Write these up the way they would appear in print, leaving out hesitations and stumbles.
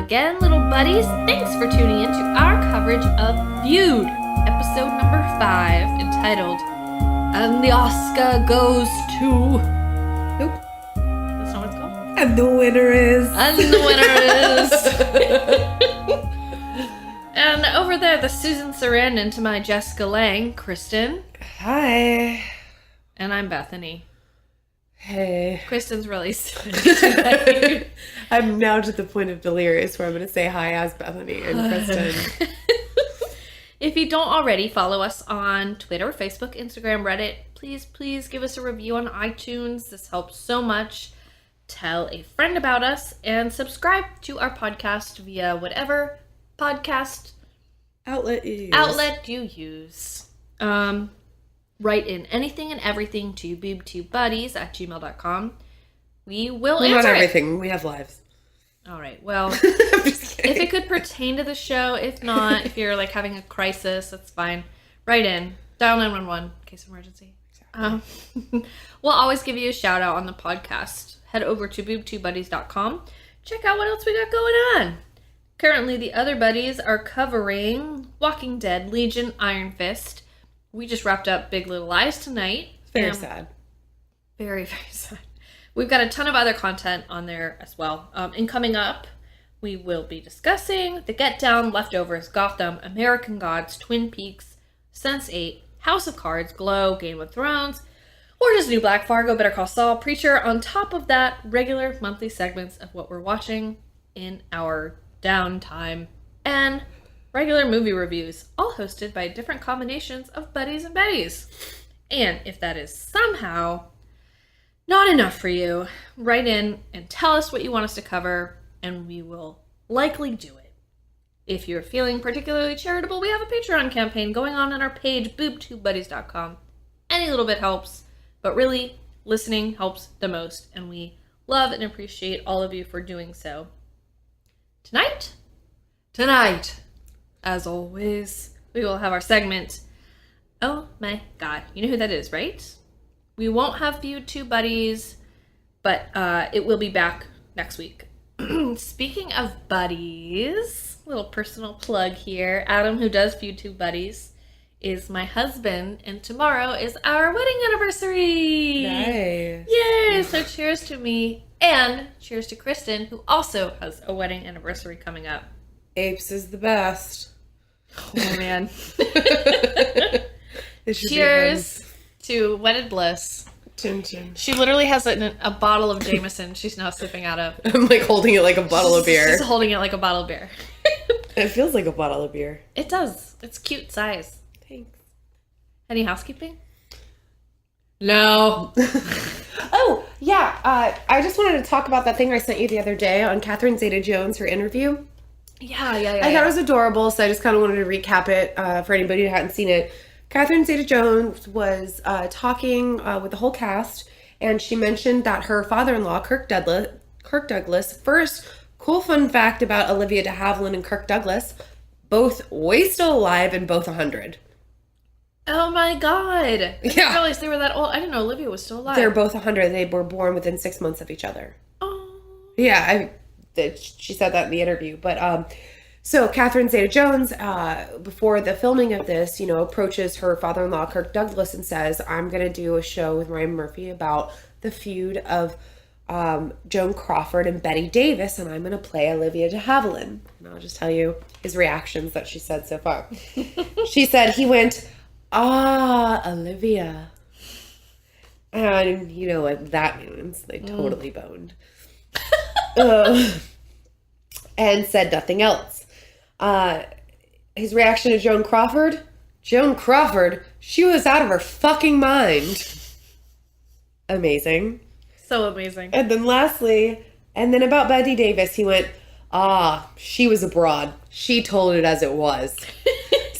again, little buddies. Thanks for tuning in to our coverage of Feud, episode number 5, entitled, And the Oscar Goes to... Nope. That's not what it's called? And the winner is... And the winner is... And over there, the Susan Sarandon to my Jessica Lange, Kristin. Hi. And I'm Bethany. Hey. Kristin's really silly today. I'm now to the point of delirious where I'm going to say hi as Bethany and Kristin. If you don't already, follow us on Twitter, Facebook, Instagram, Reddit. Please give us a review on iTunes. This helps so much. Tell a friend about us and subscribe to our podcast via whatever podcast outlet you use. Write in anything and everything to boobtubebetties@gmail.com. We will answer not it. everything. We have lives. All right. Well, I'm just kidding. if it could pertain to the show, if not, if you're like having a crisis, that's fine. Write in. Dial 911 in case of emergency. We'll always give you a shout out on the podcast. Head over to boobtubebetties.com. Check out what else we got going on. Currently, the other buddies are covering Walking Dead, Legion, Iron Fist. We just wrapped up Big Little Lies tonight. Very sad. Very, very sad. We've got a ton of other content on there as well. And coming up, we will be discussing The Get Down, Leftovers, Gotham, American Gods, Twin Peaks, Sense8, House of Cards, Glow, Game of Thrones, Orange is the New Black, Fargo, Better Call Saul, Preacher. On top of that, regular monthly segments of what we're watching in our downtime, and regular movie reviews, all hosted by different combinations of buddies and betties. And if that is somehow not enough for you, write in and tell us what you want us to cover, and we will likely do it. If you're feeling particularly charitable, we have a Patreon campaign going on our page, boobtubebetties.com. Any little bit helps, but really, listening helps the most, and we love and appreciate all of you for doing so. Tonight, as always, we will have our segment, Oh My God. You know who that is, right? We won't have Feud 2 buddies, but it will be back next week. Speaking of buddies, little personal plug here. Adam, who does Feud 2 buddies, is my husband, and tomorrow is our wedding anniversary. Nice. Yay! So cheers to me, and cheers to Kristin, who also has a wedding anniversary coming up. Apes is the best. Oh, man. Cheers Cheers to Wedded Bliss. Chin chin. She literally has a bottle of Jameson she's now sipping out of. I'm like holding it like a bottle of beer. She's holding it like a bottle of beer. It feels like a bottle of beer. It does. It's cute size. Thanks. Any housekeeping? No. Oh, yeah. I just wanted to talk about that thing I sent you the other day on Catherine Zeta-Jones, her interview. Yeah. I thought it was adorable, so I just kind of wanted to recap it for anybody who hadn't seen it. Catherine Zeta-Jones was talking with the whole cast, and she mentioned that her father-in-law, Kirk Douglas, first, cool fun fact about Olivia de Havilland and Kirk Douglas, both way still alive and both 100. Oh my God. I didn't Yeah. realize they were that old. I didn't know Olivia was still alive. They're both 100. They were born within 6 months of each other. Oh. Yeah, she said that in the interview. But so Catherine Zeta-Jones, before the filming of this, approaches her father-in-law, Kirk Douglas, and says, I'm going to do a show with Ryan Murphy about the feud of Joan Crawford and Bette Davis, and I'm going to play Olivia de Havilland. And I'll just tell you his reactions that she said so far. She said, he went, Olivia. And you know what that means. They totally boned. And said nothing else. His reaction to Joan Crawford? Joan Crawford? She was out of her fucking mind. Amazing. So amazing. And then lastly, about Bette Davis, he went, she was abroad. She told it as it was.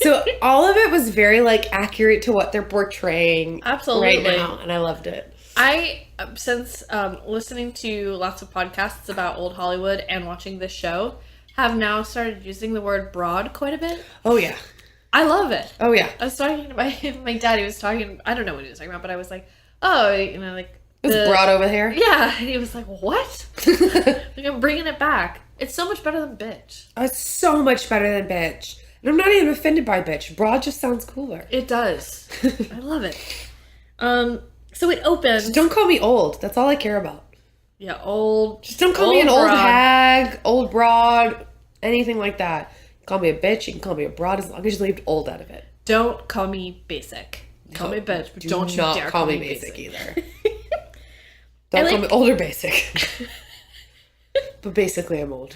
So all of it was very accurate to what they're portraying Absolutely. right now, and I loved it. I, since listening to lots of podcasts about old Hollywood and watching this show, have now started using the word broad quite a bit. Oh yeah. I love it. Oh yeah. I was talking to my dad. He was talking, I don't know what he was talking about, but I was like, oh, It was broad over here. Yeah. And he was like, what? I'm bringing it back. It's so much better than bitch. It's so much better than bitch. And I'm not even offended by bitch. Broad just sounds cooler. It does. I love it. So it opens. Just don't call me old. That's all I care about. Yeah, old. Just don't call me an old hag, old broad, anything like that. Call me a bitch. You can call me a broad as long as you leave old out of it. Don't call me basic. Call me bitch, but don't you dare call me basic either. Don't call me old or basic. But basically, I'm old.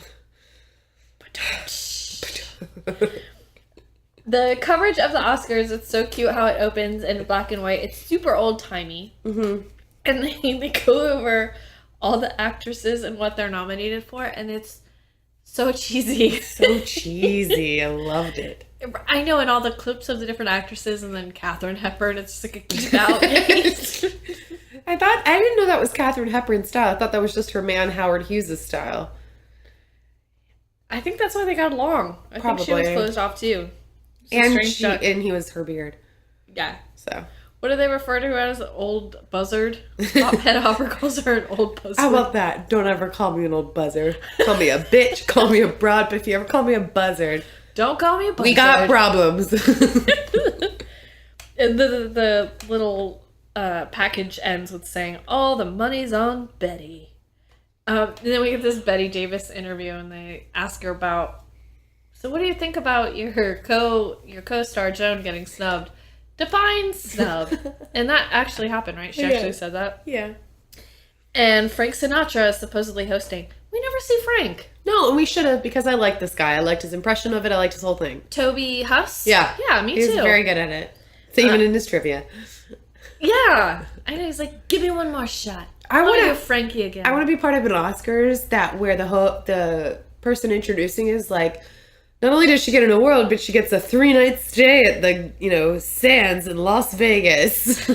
The coverage of the Oscars, it's so cute how it opens in black and white. It's super old-timey. Mm-hmm. And they go over all the actresses and what they're nominated for, and it's so cheesy. So cheesy. I loved it. I know, in all the clips of the different actresses, and then Katharine Hepburn, it's just like a geek out. I didn't know that was Katharine Hepburn's style. I thought that was just her man Howard Hughes' style. I think that's why they got along. I think she was closed off too. And he was her beard. Yeah. So. What do they refer to as old buzzard? Hedda Hopper calls her an old buzzard. How about that? Don't ever call me an old buzzard. Call me a bitch. Call me a broad. But if you ever call me a buzzard, don't call me a buzzard. We got problems. And the little package ends with saying, "All the money's on Betty." And then we get this Betty Davis interview, and they ask her about, so what do you think about your co-star Joan getting snubbed? Define snub. And that actually happened, right? She actually said that. Yeah. And Frank Sinatra is supposedly hosting. We never see Frank. No, and we should have, because I liked this guy. I liked his impression of it. I liked his whole thing. Toby Huss? Yeah. Yeah, me too. He's very good at it. So even in his trivia. Yeah. I know, he's like, give me one more shot. I want to go Frankie again. I want to be part of an Oscars where the person introducing is like, not only does she get an award, but she gets a 3-night stay at the, Sands in Las Vegas.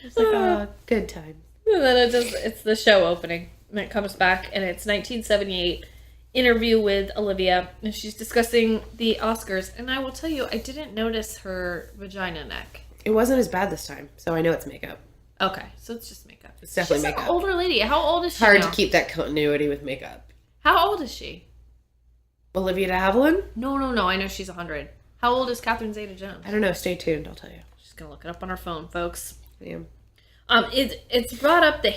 It's like, oh, good time. And then it's the show opening. And it comes back, and it's 1978 interview with Olivia, and she's discussing the Oscars. And I will tell you, I didn't notice her vagina neck. It wasn't as bad this time, so I know it's makeup. Okay, so it's just makeup. It's definitely She's makeup. An older lady. How old is she? Hard now? To keep that continuity with makeup. How old is she? Olivia de Havilland? No. I know she's 100. How old is Catherine Zeta-Jones? I don't know. Stay tuned. I'll tell you. She's gonna look it up on her phone, folks. I am. It's brought up the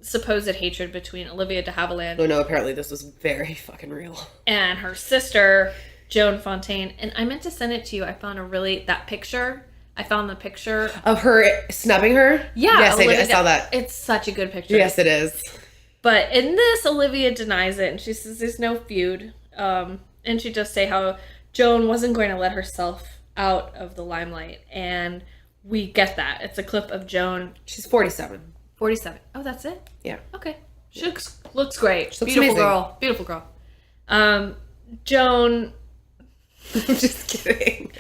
supposed hatred between Olivia de Havilland. Oh no! Apparently this was very fucking real. And her sister, Joan Fontaine. And I meant to send it to you. I found that picture. I found the picture of her snubbing her. Yeah, yes, I saw that. It's such a good picture. Yes, it is. But in this, Olivia denies it, and she says there's no feud. And she does say how Joan wasn't going to let herself out of the limelight, and we get that. It's a clip of Joan. She's 47. 47. Oh, that's it? Yeah. Okay. She looks great. She looks Beautiful amazing. girl. Beautiful girl. Joan. I'm just kidding.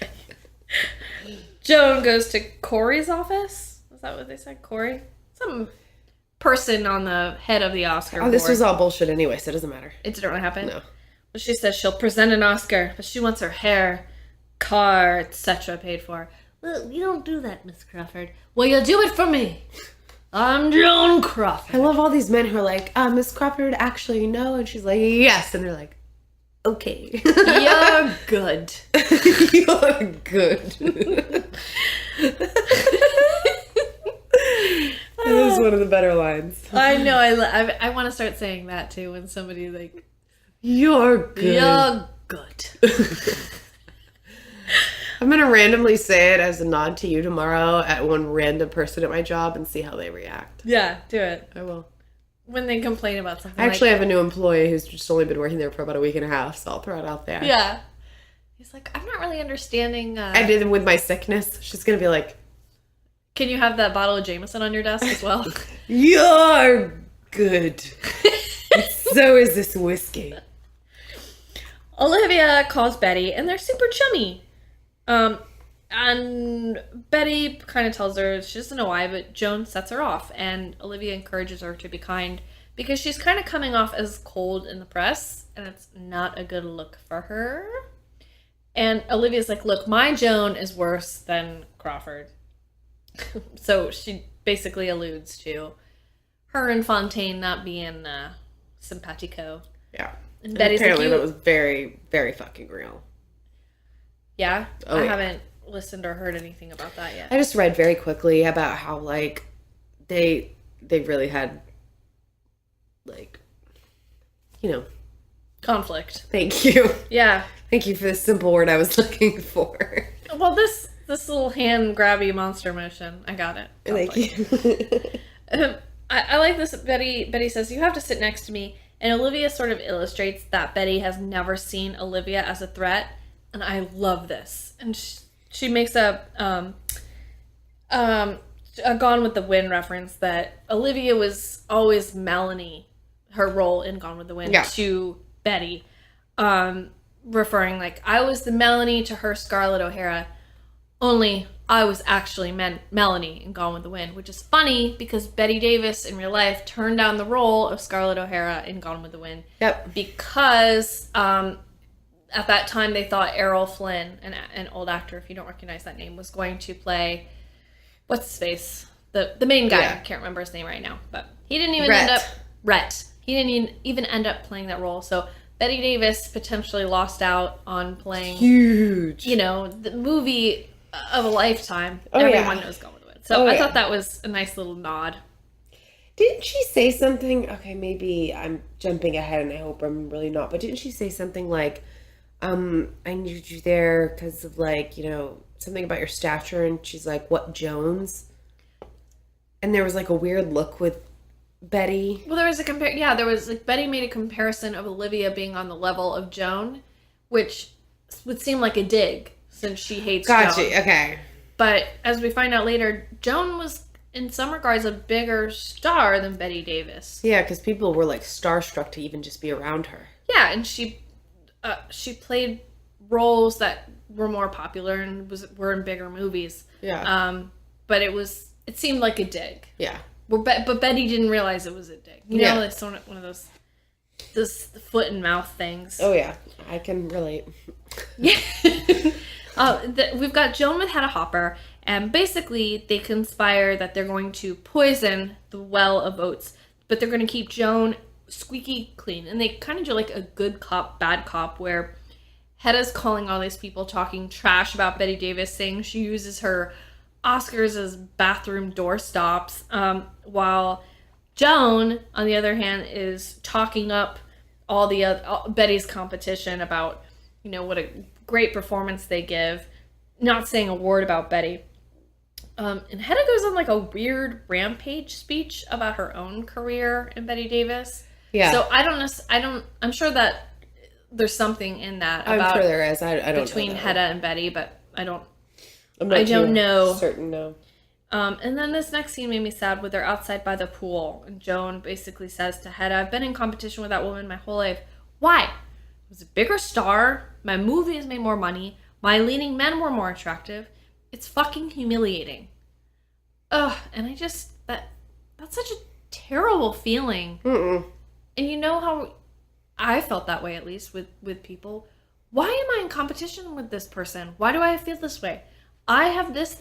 Joan goes to Corey's office. Is that what they said? Corey? Some person on the head of the Oscar board. This was all bullshit anyway, so it doesn't matter. It didn't really happen? No. Well, she says she'll present an Oscar, but she wants her hair, car, etc. paid for. Well, you don't do that, Miss Crawford. Well, you'll do it for me. I'm Joan Crawford. I love all these men who are like, Miss Crawford, actually, no. And she's like, yes. And they're like, okay. You're good. You're good. That is one of the better lines. I know. I want to start saying that too when somebody like, you're good. You're good. I'm going to randomly say it as a nod to you tomorrow at one random person at my job and see how they react. Yeah, do it. I will. When they complain about something. I actually have a new employee who's just only been working there for about a week and a half, so I'll throw it out there. Yeah. He's like, I'm not really understanding. I did with my sickness. She's going to be like, can you have that bottle of Jameson on your desk as well? You're good. So is this whiskey. Olivia calls Betty, and they're super chummy. And Betty kind of tells her she doesn't know why, but Joan sets her off, and Olivia encourages her to be kind because she's kind of coming off as cold in the press, and it's not a good look for her. And Olivia's like, look, my Joan is worse than Crawford. So she basically alludes to her and Fontaine not being simpatico. Yeah. And Betty's apparently like, that was very, very fucking real. Yeah? Oh, I yeah. haven't listened or heard anything about that yet. I just read very quickly about how, like, they really had, like, you know. Conflict. Thank you. Yeah. Thank you for the simple word I was looking for. Well, this little hand grabby monster motion. I got it. Thank you. I like this. Betty says, "You have to sit next to me." And Olivia sort of illustrates that Betty has never seen Olivia as a threat. And I love this. And she makes a Gone with the Wind reference that Olivia was always Melanie, her role in Gone with the Wind, to Betty. Referring like, I was the Melanie to her Scarlett O'Hara, only I was actually Melanie in Gone with the Wind, which is funny because Bette Davis in real life turned down the role of Scarlett O'Hara in Gone with the Wind. Yep. Because at that time they thought Errol Flynn, an old actor, if you don't recognize that name, was going to play, what's his face? The main guy. I can't remember his name right now, but he didn't even end up... Rhett. He didn't even end up playing that role, so Bette Davis potentially lost out on playing... Huge. You know, the movie of a lifetime. Everyone knows Gone with the Wind. So I thought that was a nice little nod. Didn't she say something? Okay, maybe I'm jumping ahead and I hope I'm really not. But didn't she say something like, I needed you there because of, like, you know, something about your stature? And she's like, what, Jones? And there was, like, a weird look with Betty. Well, there was there was, like, Betty made a comparison of Olivia being on the level of Joan, which would seem like a dig since she hates Joan. Gotcha, okay. But as we find out later, Joan was, in some regards, a bigger star than Bette Davis. Yeah, because people were, like, starstruck to even just be around her. Yeah, and she played roles that were more popular and were in bigger movies. Yeah. But it seemed like a dig. Yeah. But Betty didn't realize it was a dig. You know, it's sort of one of those foot and mouth things. Oh, yeah. I can relate. Yeah. We've got Joan with Hedda Hopper, and basically they conspire that they're going to poison the well of oats, but they're going to keep Joan squeaky clean. And they kind of do like a good cop, bad cop, where Hedda's calling all these people talking trash about Bette Davis, saying she uses her Oscars as bathroom doorstops, while Joan, on the other hand, is talking up all Betty's competition about, you know, what a great performance they give, not saying a word about Betty. And Hedda goes on like a weird rampage speech about her own career in Bette Davis. Yeah. So I'm sure that there's something in that I'm about sure there is. I don't between know Hedda and Betty, but I don't know. know. Certain, no. And then this next scene made me sad where they're outside by the pool. And Joan basically says to Hedda, I've been in competition with that woman my whole life. Why? I was a bigger star. My movies made more money. My leading men were more attractive. It's fucking humiliating. Ugh. And I just, that's such a terrible feeling. Mm-mm. And you know how I felt that way, at least with people. Why am I in competition with this person? Why do I feel this way? I have this.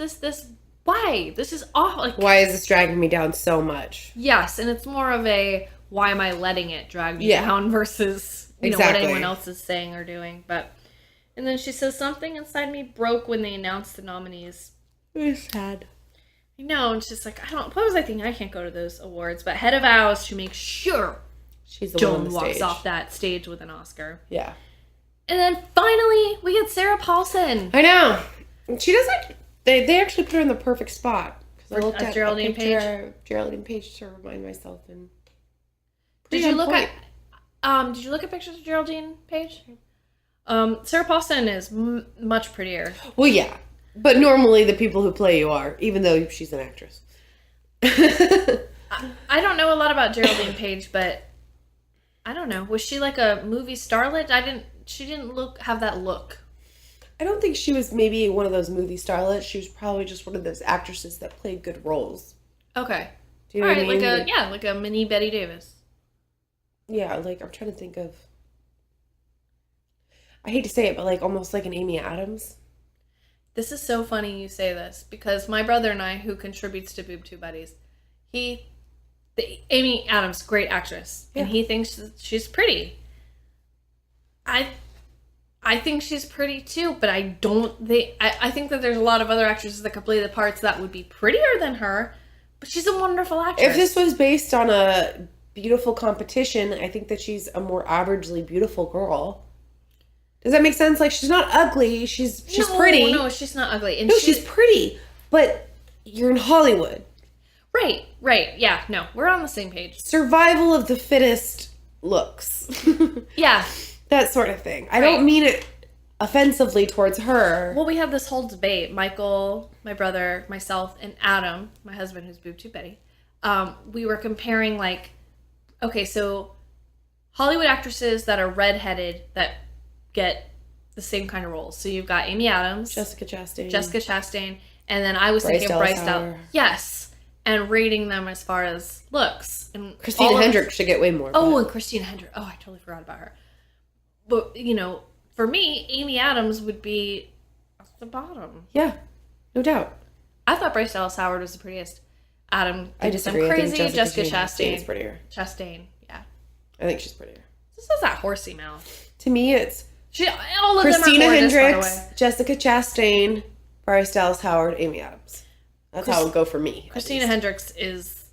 Why? This is awful. Like, why is this dragging me down so much? Yes, and it's more of a, why am I letting it drag me down versus, you know, what anyone else is saying or doing. And then she says, something inside me broke when they announced the nominees. It's sad. I know, and she's like, what was I thinking? I can't go to those awards. But Hedda vows to make sure she's the Joan one on the walks stage. off that stage with an Oscar. Yeah. And then finally, we get Sarah Paulson. I know. She does like, they actually put her in the perfect spot. Because I looked at Geraldine a picture Page? of Geraldine Page to remind myself. And Did you look at pictures of Geraldine Page? Sarah Paulson is much prettier. Well, yeah. But normally the people who play you are, even though she's an actress. I don't know a lot about Geraldine Page, but I don't know. Was she like a movie starlet? She didn't have that look. I don't think she was maybe one of those movie starlets. She was probably just one of those actresses that played good roles. Okay. Do you know what I mean? Like a mini Bette Davis. Yeah, like I'm trying to think of, I hate to say it, but like almost like an Amy Adams. This is so funny you say this, because my brother and I, who contributes to Boob Tube Betties, he Amy Adams, great actress, and he thinks she's pretty. I think she's pretty too, but I think that there's a lot of other actresses that could play the parts that would be prettier than her, but she's a wonderful actress. If this was based on a beautiful competition, I think that she's a more averagely beautiful girl. Does that make sense? Like, she's not ugly. She's pretty. No, she's not ugly. And she's pretty, but you're in Hollywood. Right. Yeah, no, we're on the same page. Survival of the fittest looks. Yeah. That sort of thing. I don't mean it offensively towards her. Well, we have this whole debate. Michael, my brother, myself, and Adam, my husband, who's Boob Tube Betty, we were comparing, like, okay, so Hollywood actresses that are redheaded that get the same kind of roles. So you've got Amy Adams. Jessica Chastain. And then I was thinking Bryce Dallas. Yes. And rating them as far as looks. And Christina Hendricks should get way more. Oh, and Christina Hendricks. Oh, I totally forgot about her. But, you know, for me, Amy Adams would be at the bottom. Yeah, no doubt. I thought Bryce Dallas Howard was the prettiest. Adam, I disagree. I'm crazy. I think Jessica Chastain is prettier. Chastain, yeah. I think she's prettier. This is that horsey mouth. To me, it's all of Christina them are gorgeous, Hendricks, by the way. Jessica Chastain, Bryce Dallas Howard, Amy Adams. That's how it would go for me. Christina Hendricks is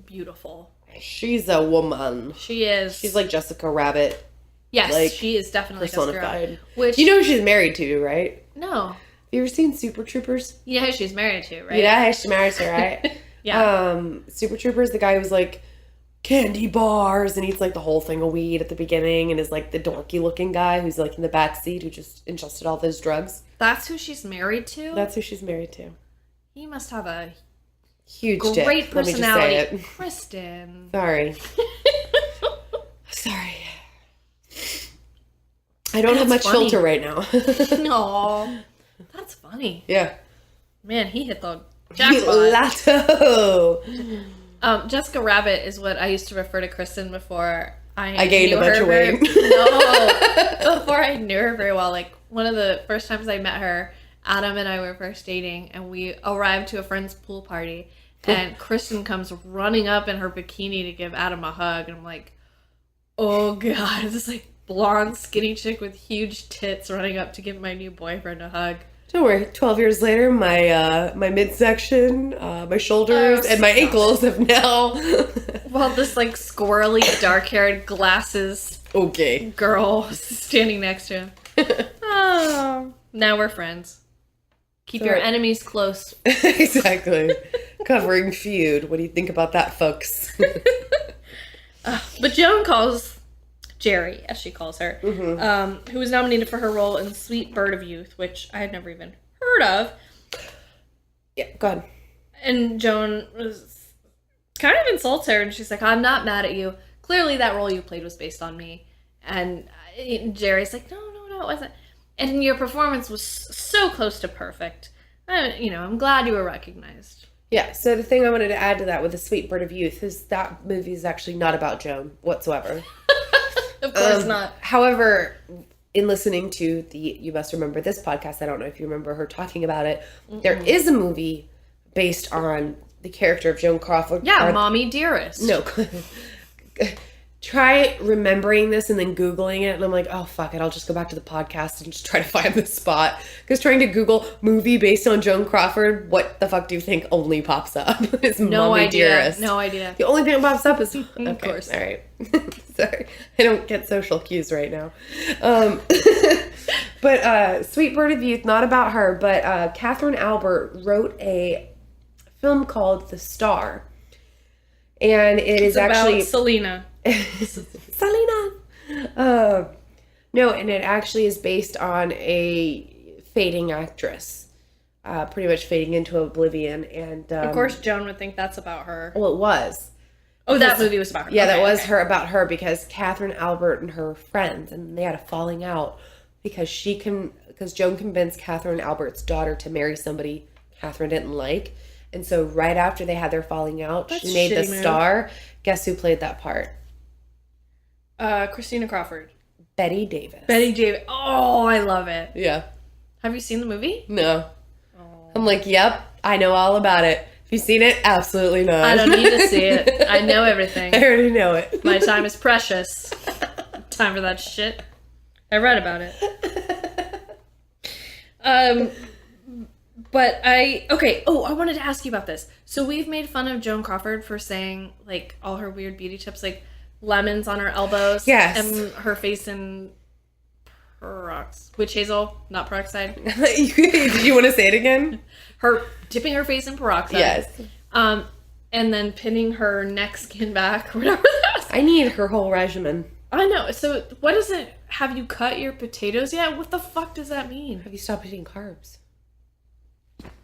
beautiful. She's a woman. She is. She's like Jessica Rabbit. Yes, like, she is definitely personified. Jessica Rabbit. Which, you know who she's married to, right? No. Have you ever seen Super Troopers? You know who she's married to, right? Yeah, she's married to, right? Yeah. Super Troopers, the guy who's like candy bars and eats like the whole thing of weed at the beginning and is like the dorky looking guy who's like in the back seat who just ingested all those drugs. That's who she's married to? That's who she's married to. He must have a huge great dick. personality. Let me just say Kristin. Sorry. Sorry. I don't have much filter right now. No. That's funny. Yeah. Man, he hit the jackpot. Lotto. Jessica Rabbit is what I used to refer to Kristin before I gained a bunch of weight. No. Before I knew her very well. Like, one of the first times I met her, Adam and I were first dating, and we arrived to a friend's pool party, and Kristin comes running up in her bikini to give Adam a hug, and I'm like, oh god, this like blonde skinny chick with huge tits running up to give my new boyfriend a hug. Don't worry, 12 years later, my midsection, my shoulders, and my ankles have now... Well, this like squirrely, dark-haired glasses girl standing next to him. Oh, now we're friends. Keep your enemies close. Exactly. Covering Feud. What do you think about that, folks? But Joan calls Jerry, as she calls her, who was nominated for her role in Sweet Bird of Youth, which I had never even heard of. Yeah, go ahead. And Joan was kind of insults her, and she's like, I'm not mad at you. Clearly that role you played was based on me. And Jerry's like, no, it wasn't. And your performance was so close to perfect. I'm glad you were recognized. Yeah, so the thing I wanted to add to that with The Sweet Bird of Youth is that movie is actually not about Joan whatsoever. Of course not. However, in listening to You Must Remember This podcast, I don't know if you remember her talking about it, there is a movie based on the character of Joan Crawford. Yeah, Mommy Dearest. No. Try remembering this and then Googling it. And I'm like, oh, fuck it. I'll just go back to the podcast and just try to find the spot. Because trying to Google movie based on Joan Crawford, what the fuck do you think only pops up? It's no Mommy idea. Dearest. No idea. The only thing that pops up is... Okay, of course. All right. Sorry. I don't get social cues right now. But Sweet Bird of Youth, not about her, but Catherine Albert wrote a film called The Star. And it's actually... about Selena. Selena. No, and it actually is based on a fading actress, pretty much fading into oblivion. And of course, Joan would think that's about her. Well, it was. Oh, that movie was about her. Yeah, okay, that was her about her because Catherine Albert and her friends, and they had a falling out because Joan convinced Catherine Albert's daughter to marry somebody Catherine didn't like. And so right after they had their falling out, she made The Star. Guess who played that part? Christina Crawford. Bette Davis. Bette Davis. Oh, I love it. Yeah. Have you seen the movie? No. Oh. I'm like, yep, I know all about it. you seen it? Absolutely not. I don't need to see it. I know everything. I already know it. My time is precious. Time for that shit. I read about it. But okay. Oh, I wanted to ask you about this. So we've made fun of Joan Crawford for saying, like, all her weird beauty tips, like lemons on her elbows. Yes. And her face in witch hazel, not peroxide. Did you want to say it again? Her dipping her face in peroxide. Yes. And then pinning her neck skin back, or whatever that was. I need her whole regimen. I know. So what is it? Have you cut your potatoes yet? What the fuck does that mean? Have you stopped eating carbs?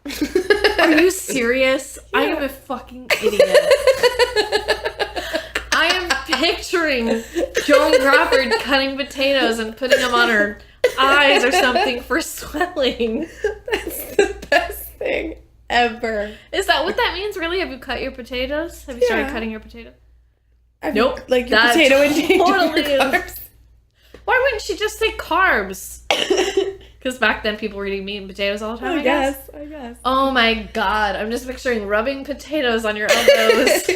Are you serious? Yeah. I am a fucking idiot. I am picturing Joan Crawford cutting potatoes and putting them on her eyes or something for swelling. That's the best thing ever. Is that what that means, really? Have you cut your potatoes? Have you started cutting your potatoes? Nope. Like your potato intake totally carbs. Why wouldn't she just say carbs? Because back then people were eating meat and potatoes all the time, I guess. Oh my god. I'm just picturing rubbing potatoes on your elbows,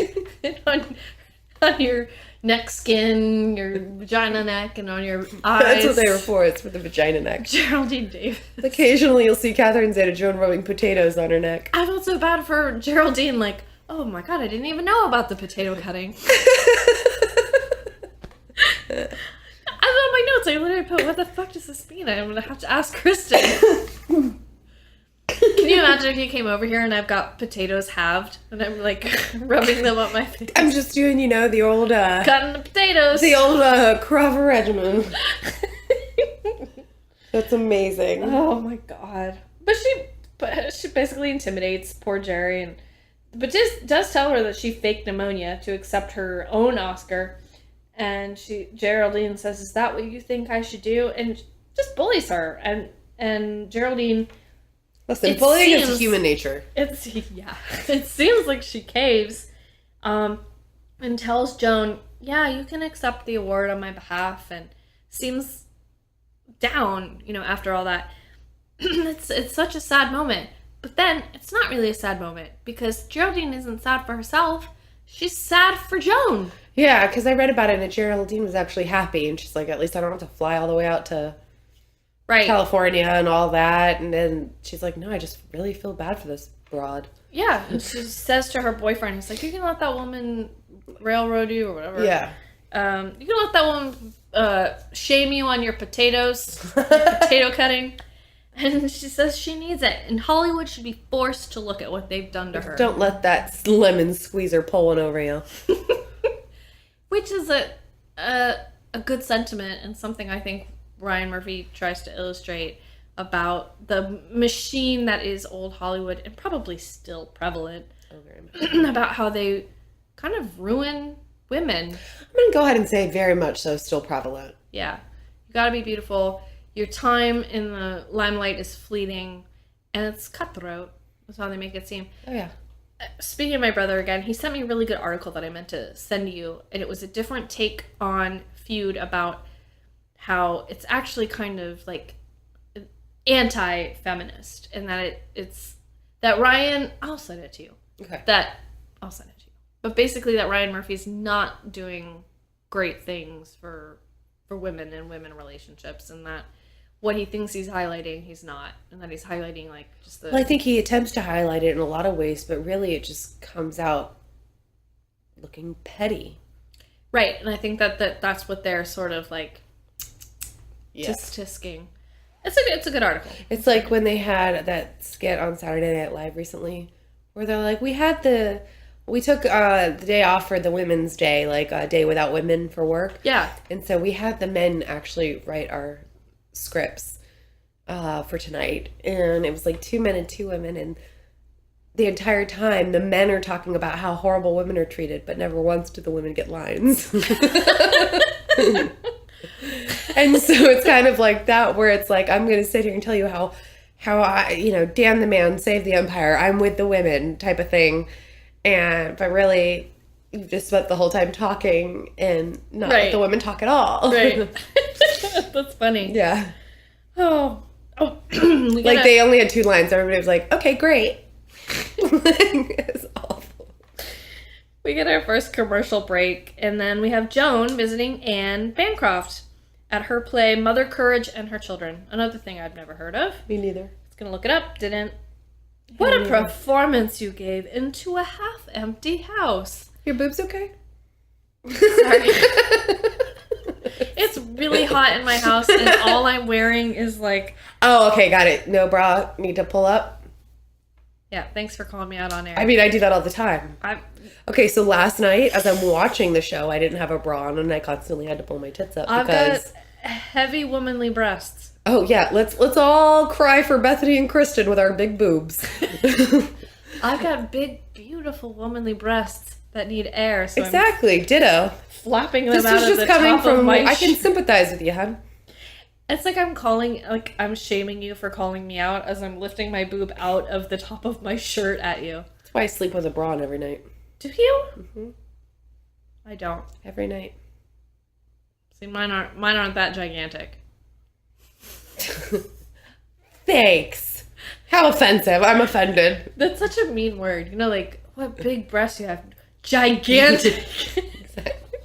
on your neck skin, your vagina neck, and on your eyes. That's what they were for. It's for the vagina neck. Geraldine Davis. Occasionally you'll see Catherine Zeta-Jones rubbing potatoes on her neck. I felt so bad for Geraldine, like, oh my god, I didn't even know about the potato cutting. I on my notes, I literally put, what the fuck does this mean? I'm gonna have to ask Kristin. Can you imagine if you came over here and I've got potatoes halved and I'm like rubbing them up my face? I'm just doing, the old cutting the potatoes. The old Crawford regimen. That's amazing. Oh my god. But she basically intimidates poor Jerry, but does tell her that she faked pneumonia to accept her own Oscar. And Geraldine says, "Is that what you think I should do?" And just bullies her. And Geraldine, listen, bullying is human nature. It seems like she caves, and tells Joan, "Yeah, you can accept the award on my behalf." And seems down, after all that. It's such a sad moment. But then it's not really a sad moment because Geraldine isn't sad for herself. She's sad for Joan. Yeah, because I read about it and Geraldine was actually happy. And she's like, at least I don't have to fly all the way out to California and all that. And then she's like, no, I just really feel bad for this broad. Yeah. And she says to her boyfriend, he's like, you can let that woman railroad you or whatever. Yeah. You can let that woman shame you on your potatoes, potato cutting. And she says she needs it. And Hollywood should be forced to look at what they've done to her. Don't let that lemon squeezer pull one over you. Which is a good sentiment and something I think Ryan Murphy tries to illustrate about the machine that is old Hollywood and probably still prevalent. About how they kind of ruin women. I'm going to go ahead and say very much so still prevalent. Yeah. You gotta be beautiful. Your time in the limelight is fleeting, and it's cutthroat. That's how they make it seem. Oh, yeah. Speaking of my brother again, he sent me a really good article that I meant to send you, and it was a different take on Feud about how it's actually kind of like anti-feminist, and that it's that Ryan... I'll send it to you. Okay. I'll send it to you. But basically that Ryan Murphy's not doing great things for women and women relationships, and that what he thinks he's highlighting, he's not. And that he's highlighting, like, just the... Well, I think he attempts to highlight it in a lot of ways, but really it just comes out looking petty. Right, and I think that's what they're sort of, like, tisking. It's a good article. It's like when they had that skit on Saturday Night Live recently, where they're like, we took the day off for the Women's Day, like a day without women for work. Yeah. And so we had the men actually write our scripts for tonight. And it was like 2 men and 2 women. And the entire time, the men are talking about how horrible women are treated, but never once do the women get lines. And so it's kind of like that, where it's like, I'm going to sit here and tell you how I, damn the man, save the empire, I'm with the women type of thing. But really, you've just spent the whole time talking and not let the women talk at all. Right. That's funny. Yeah. Oh. Like, they only had 2 lines. Everybody was like, okay, great. It's awful. We get our first commercial break, and then we have Joan visiting Anne Bancroft at her play Mother Courage and Her Children. Another thing I've never heard of. Me neither. I was going to look it up, didn't. What a performance you gave into a half-empty house. Your boobs okay? Sorry. It's really hot in my house, and all I'm wearing is like... Oh, okay, got it. No bra, need to pull up? Yeah, thanks for calling me out on air. I mean, I do that all the time. Okay, so last night, as I'm watching the show, I didn't have a bra on, and I constantly had to pull my tits up I've got heavy womanly breasts. Oh, yeah, let's all cry for Bethany and Kristin with our big boobs. I've got big, beautiful womanly breasts that need air, so exactly, ditto. Flapping them this out is of just the coming top from of my I can sympathize with you, hon. It's like I'm shaming you for calling me out as I'm lifting my boob out of the top of my shirt at you. That's why I sleep with a bra on every night. Do you? Mm-hmm. I don't. Every night. See, mine aren't that gigantic. Thanks. How offensive. I'm offended. That's such a mean word. You know, like, what big breasts you have. Gigantic.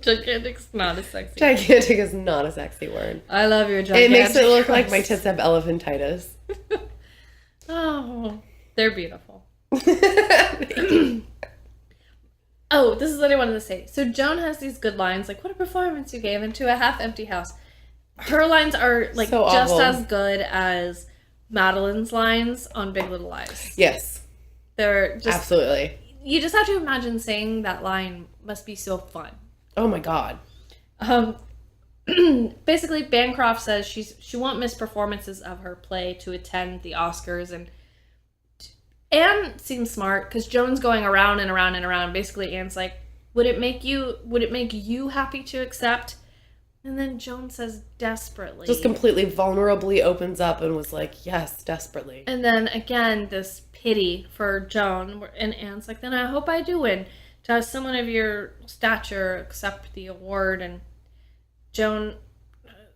Gigantic's not a sexy word. Gigantic is not a sexy word. I love your gigantic. It makes it look like my tits have elephantitis. Oh, they're beautiful. Oh, this is what I wanted to say. So Joan has these good lines, like, what a performance you gave into a half-empty house. Her lines are, like, so just awful. as good as Madeline's lines on Big Little Lies. Yes. They're just... Absolutely. You just have to imagine saying that line must be so fun. Oh, my God. Basically, Bancroft says she won't miss performances of her play to attend the Oscars, and Anne seems smart because Joan's going around and around and around. Basically, Anne's like, would it make you happy to accept? And then Joan says desperately. Just completely vulnerably opens up and was like, yes, desperately. And then again, this pity for Joan, and Anne's like, then I hope I do win. To have someone of your stature accept the award. And Joan,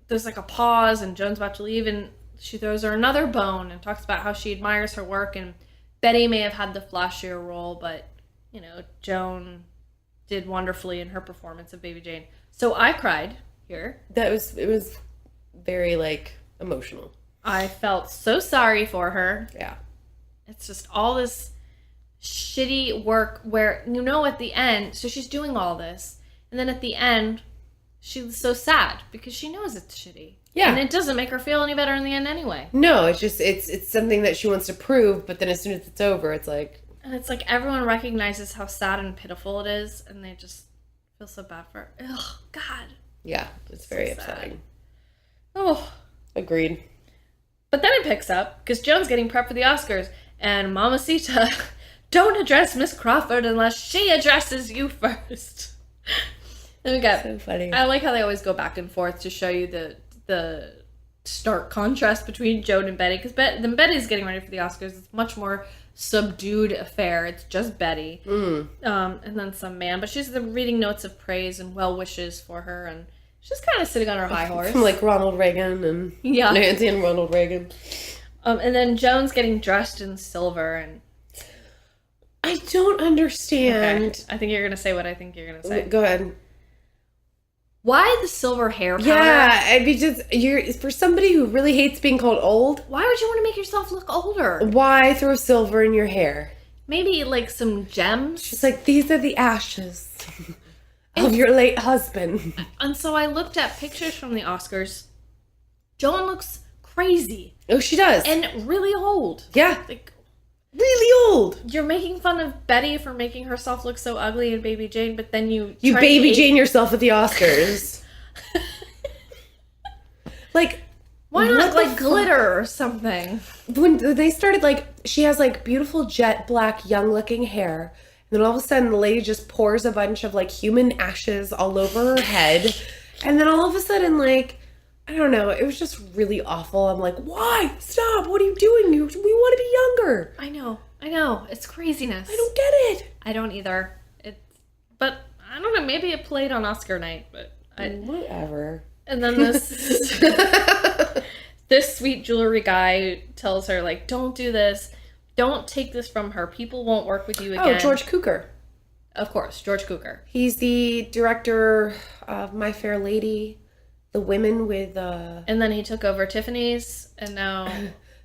there's like a pause, and Joan's about to leave, and she throws her another bone and talks about how she admires her work, and Betty may have had the flashier role, but, you know, Joan did wonderfully in her performance of Baby Jane. So I cried here. It was very, like, emotional. I felt so sorry for her. Yeah. It's just all this shitty work where, you know, at the end, so she's doing all this, and then at the end, she's so sad because she knows it's shitty. Yeah. And it doesn't make her feel any better in the end anyway. No, it's just, it's something that she wants to prove, but then as soon as it's over, it's like... And it's like everyone recognizes how sad and pitiful it is, and they just feel so bad for her. Ugh, God. Yeah, it's very So upsetting. sad. Oh. Agreed. But then it picks up, because Joan's getting prepped for the Oscars, and Mamacita, don't address Miss Crawford unless she addresses you first. Then we got... So funny. I like how they always go back and forth to show you the stark contrast between Joan and Betty, because then Betty's getting ready for the Oscars. It's much more subdued affair. It's just Betty, and then some man, but she's reading notes of praise and well wishes for her, and she's kind of sitting on her high horse, From like Ronald Reagan and Nancy and Ronald Reagan. And then Joan's getting dressed in silver, and I don't understand. Okay. I think you're gonna say what I think you're gonna say. Go ahead. Why the silver hair powder? Yeah, I mean, just for somebody who really hates being called old. Why would you want to make yourself look older? Why throw silver in your hair? Maybe like some gems. She's like, these are the ashes of your late husband. And so I looked at pictures from the Oscars. Joan looks crazy. Oh, she does. And really old. Yeah. Like, really old. you're making fun of Betty for making herself look so ugly in Baby Jane, but then you Baby Jane yourself at the Oscars. Like, why not like glitter or something? When they started, like, she has like beautiful jet black young looking hair, and then all of a sudden the lady just pours a bunch of like human ashes all over her head, and then all of a sudden, like, I don't know, it was just really awful. I'm like, why? Stop. What are you doing? We want to be younger. I know. It's craziness. I don't get it. I don't either. But I don't know, maybe it played on Oscar night, but whatever. And then this sweet jewelry guy tells her, like, don't do this. Don't take this from her. People won't work with you again. Oh, George Cukor. Of course, George Cukor. He's the director of My Fair Lady, The Women with... And then he took over Tiffany's, and now